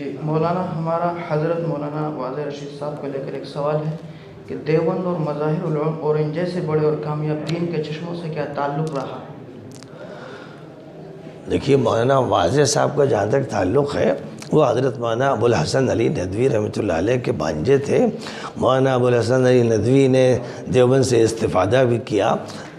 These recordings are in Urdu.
جی مولانا، ہمارا حضرت مولانا واضح رشید صاحب کو لے کر ایک سوال ہے کہ دیوبند اور مظاہر العلوم اور ان جیسے بڑے اور کامیاب دین کے چشموں سے کیا تعلق رہا ہے؟ دیکھیے، مولانا واضح صاحب کا جہاں تک تعلق ہے، وہ حضرت مولانا ابو الحسن علی ندوی رحمۃ اللہ علیہ کے بھانجے تھے۔ مولانا ابو الحسن علی ندوی نے دیوبند سے استفادہ بھی کیا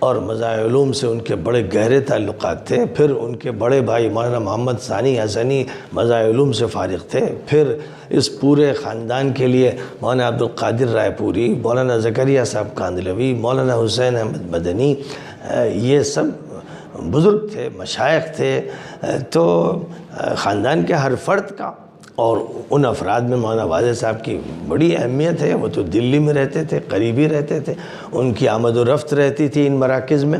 اور مظاہر علوم سے ان کے بڑے گہرے تعلقات تھے۔ پھر ان کے بڑے بھائی مولانا محمد ثانی حسنی مظاہر علوم سے فارغ تھے۔ پھر اس پورے خاندان کے لیے مولانا عبد القادر رائے پوری، مولانا زکریا صاحب کاندھلوی، مولانا حسین احمد مدنی، یہ سب بزرگ تھے، مشائخ تھے۔ تو خاندان کے ہر فرد کا اور ان افراد میں مولانا واضح صاحب کی بڑی اہمیت ہے۔ وہ تو دلی میں رہتے تھے، قریبی رہتے تھے، ان کی آمد و رفت رہتی تھی ان مراکز میں،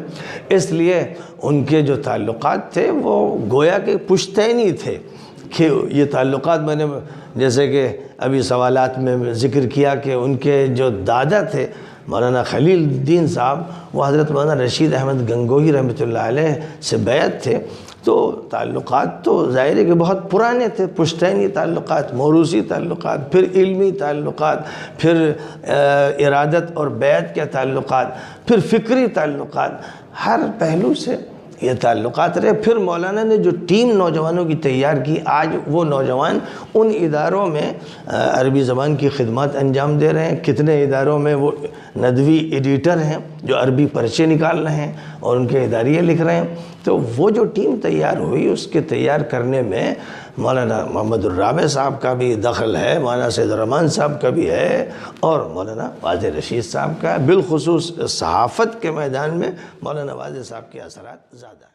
اس لیے ان کے جو تعلقات تھے وہ گویا کہ پشتینی تھے کہ یہ تعلقات میں نے جیسے کہ ابھی سوالات میں ذکر کیا کہ ان کے جو دادا تھے مولانا خلیل الدین صاحب، وہ حضرت مولانا رشید احمد گنگوہی رحمۃ اللہ علیہ سے بیعت تھے۔ تو تعلقات تو ظاہر ہے کہ بہت پرانے تھے، پشتینی تعلقات، موروثی تعلقات، پھر علمی تعلقات، پھر ارادت اور بیعت کے تعلقات، پھر فکری تعلقات، ہر پہلو سے یہ تعلقات رہے۔ پھر مولانا نے جو ٹیم نوجوانوں کی تیار کی، آج وہ نوجوان ان اداروں میں عربی زبان کی خدمات انجام دے رہے ہیں، کتنے اداروں میں وہ ندوی ایڈیٹر ہیں جو عربی پرچے نکال رہے ہیں اور ان کے اداریے لکھ رہے ہیں۔ تو وہ جو ٹیم تیار ہوئی، اس کے تیار کرنے میں مولانا محمد الرابع صاحب کا بھی دخل ہے، مولانا سید الرحمن صاحب کا بھی ہے، اور مولانا واضح رشید صاحب کا، بالخصوص صحافت کے میدان میں مولانا واضح صاحب کے اثرات زیادہ ہیں۔